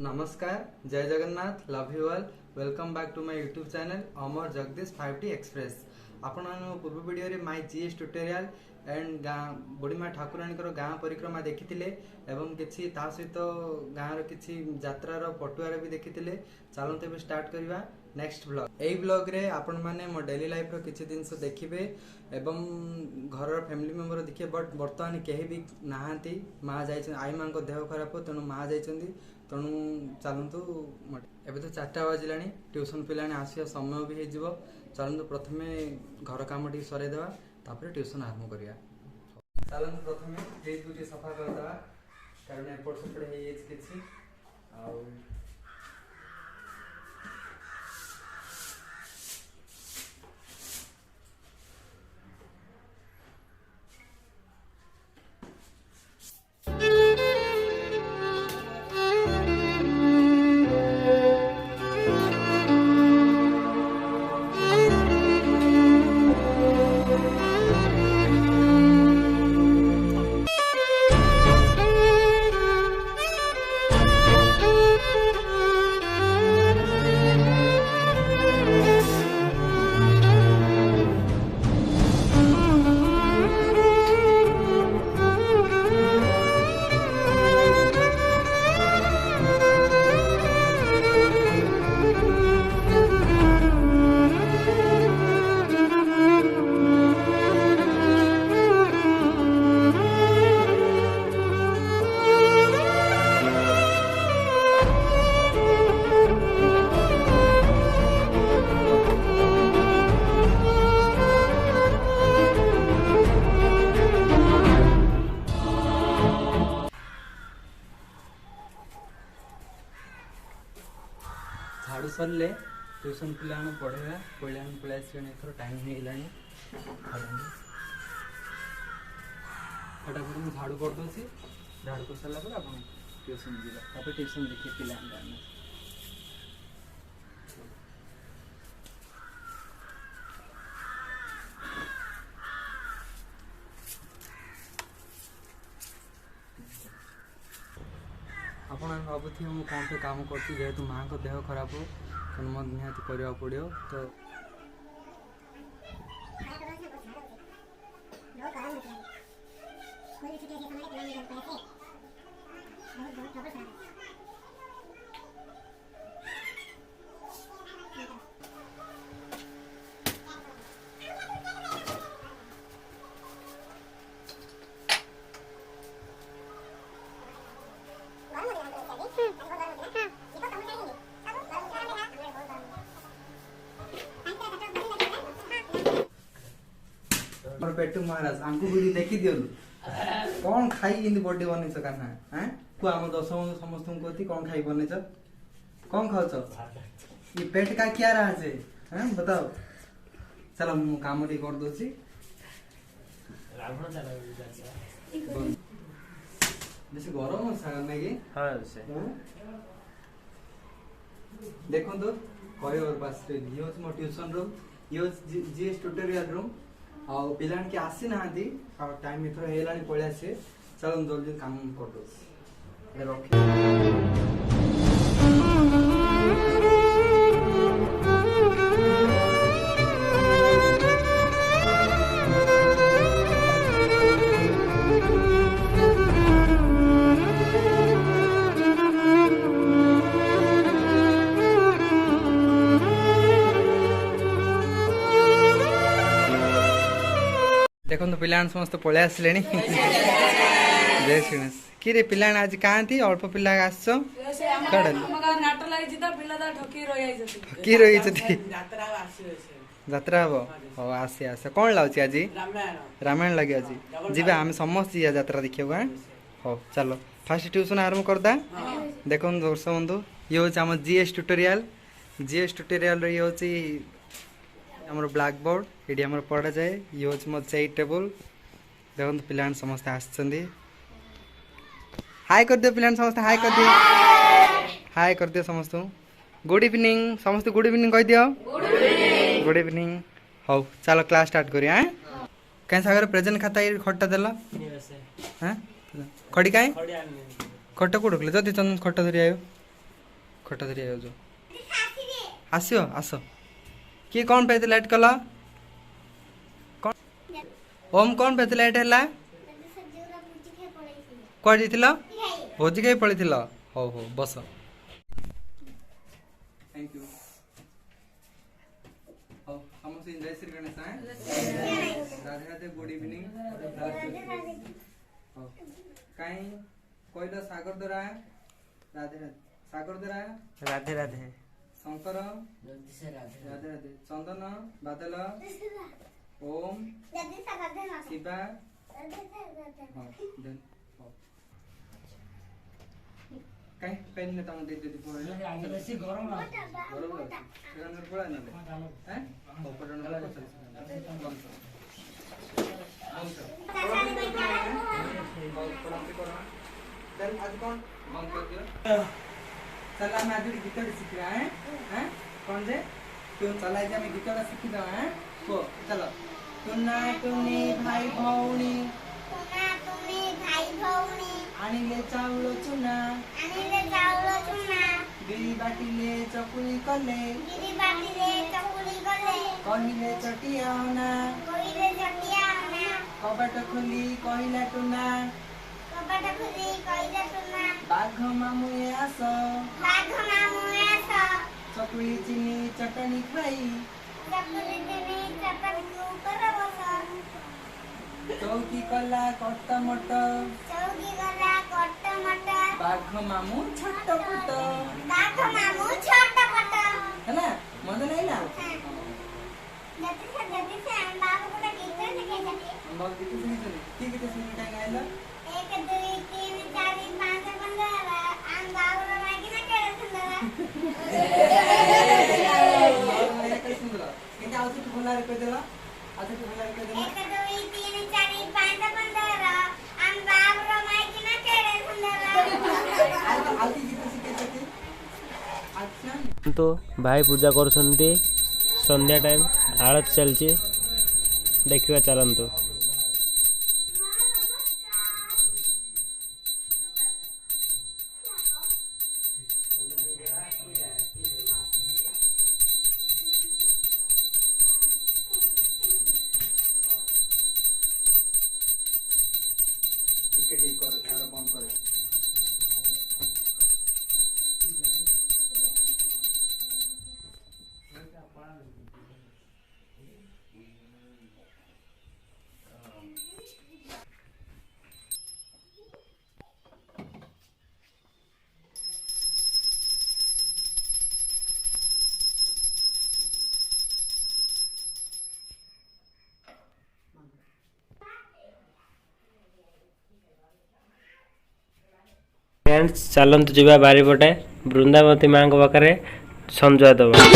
नमस्कार, जय Jagannath, love you all. Welcome back to my YouTube channel Amar Jagdish 5T express. आपण पूर्व वीडियो रे my GS tutorial and Budhima Thakurani गाँ परिक्रमा देखी एवं किसी ता सहित गाँव किसी यात्रार पटुआर भी देखी। चलते भी स्टार्ट करवा नेक्स्ट ब्लॉग। यही ब्लॉग रे आपण माने मो डेली लाइफ रो किछि दिन देखिबे एवं घर फैमिली मेंबर देखिए। बट बर्तमान केही भी नहांती, माँ जाइछन, आई माँ को देह खराब तेणु माँ जाइछन्ती, तेणु चलतु। एबे तो 4टा बाजिलानी, ट्यूशन पिलाने आसिया समय भी हो। चलतु प्रथमे घर काम टी सरे देवा, तापर ट्यूशन आरंभ करिया। चलतु प्रथमे फ्रिज को सफा कर देवा, कारण एपट सेपट हो किछि आ झाड़ू सरले ट्यूशन पिला पढ़ेगा पढ़ा पलि एथर टाइम हो फटाफट मुझे झाड़ू कर दूसरी। झाड़ू कर सारा पर आप ट्यूशन जावा, ट्यूशन देखिए पिला आपण भावुथे मुझे कौन पे काम करेतु माँ को देह खराब हो तेणु मत निहाती करने पड़ो। तो पेटू महाराज आंकु वीडियो देखी दियो कौन खाई इंदी बर्थडे बनै छ काना हैं को हम 10 बंधु समस्त को कहती कौन खाई बनै छ, कौन खाओ छ, ये पेट का क्या रहा है हैं बताओ। चलो मु काम रे कर दोची रावण चला जैसे गरम सागा में की हां से देखो तो कोई और पास रे यो मो ट्यूशन रूम यो जीएस ट्यूटोरियल रूम आ पिला के आसी ना टाइम एथर हेलानी पळे आसे। चलो जल्दी काम कर दो देखो तो पिला समस्त पलि आसिले जय श्रीनाथ कि रे पिला आज कहाँ थी अल्प पिला आसो ठकी रही यात्रा हम हाँ आसे आसे कौन लाउची आज रामायण लगे आज जीवा आम समस्त जा यात्रा देखा। हाँ चलो फास्ट ट्यूशन आरंभ करदा। देखो दर्शक बंधु ये हूँ आम जीएस ट्यूटोरियल ये हूँ आमर ब्लैक बोर्ड ये आम पढ़ा जाए। ये हूँ मो चेयर टेबल देखो पिला समस्त आसछन्ती। हाय कर दियो पिला समस्त हाय कर दियो, हाय कर दियो समस्त। गुड इवनिंग समस्त, गुड इवनिंग कह दियो, गुड इवनिंग। हाँ चलो क्लास स्टार्ट करिया। कहीं सागर प्रेजेंट खाता ये खट्टा देला हैं खड़ी कहीं खट्टा को ढुकले जदि चंदन खट्टा धरी आयो खटा धरी आयो आसियो आस किए कौन पे लाइट कला कौन ओम कौन पे लाइट हैला कह जाइथिला भोजी खाई पड़ीथिला हो बस थैंक यू हो हम से जय श्री गणेश हैं राधे राधे गुड इवनिंग हो काई कोइला सागर दरा राधे राधे सागर दरा राधे राधे शंकर राधे राधे चंदन बादल ओम शिवा कहीं पेन ने तंग दे दे पूरा बेसी गरम गरम लगन पड़ा न ले हैं ऊपर न लगा चल आज कौन बंद कर दियो चल हम आज गीत सीख रहा है हैं कौन दे क्यों चला जा मैं गीत सीख दो हैं को चलो तुना तुनी भाई भौणी आनिले चाउल चुना बिरी बाटिले चकुली कले कहिले चटियाना कबाट खोली कहिला टुना बाघ मामु आस चकुली चिनी चटनी खाई चौकी कला कट्ट मट बाघ मामु छोट पुट है ना मजा नहीं ना हम गीत सुनी की गीत सुनी काय गायला 1 2 3 4 5 15 आम बाबूला मागी ना केलं सुंदर किती आवश्यक बोलायला काय देवा आता तू बोलायला काय देवा 1 2 3 4 5 15 आम बाबूला मागी ना केलं सुंदर आलती गीत शिकायची अच्छा तो भाई पूजा करछन्ती संध्या टाइम आरत चलची देखिवा चलंतु ठीक कर यार बंद कर फ्रेंड्स चलंतु जीवा बारीपटे बृंदावती माँ को पाखे संजय दबा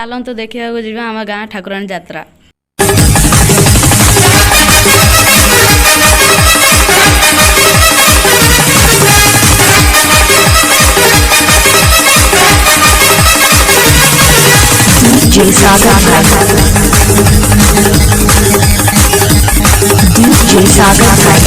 चलतु देखा जा आम गाँ ठाकुराणी यात्रा DJ Saga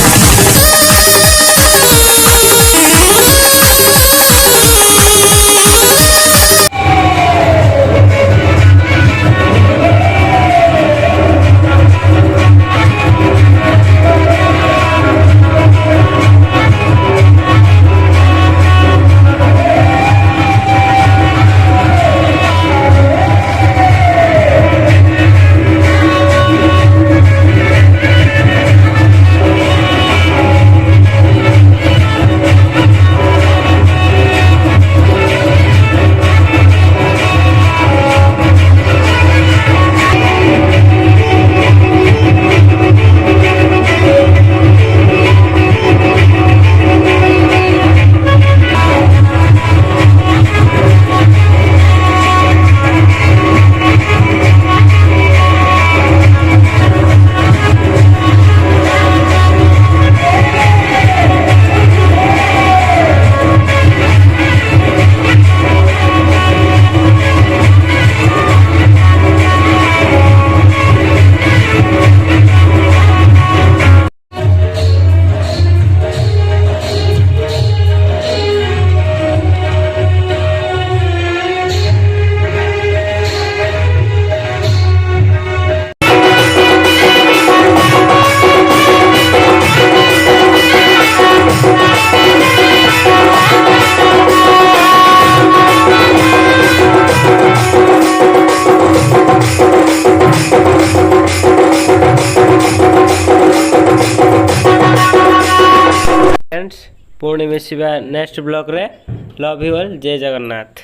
फ्रेंड्स पुणी मिसिबा नेक्स्ट ब्लॉग रे लव यू ऑल जय जगन्नाथ।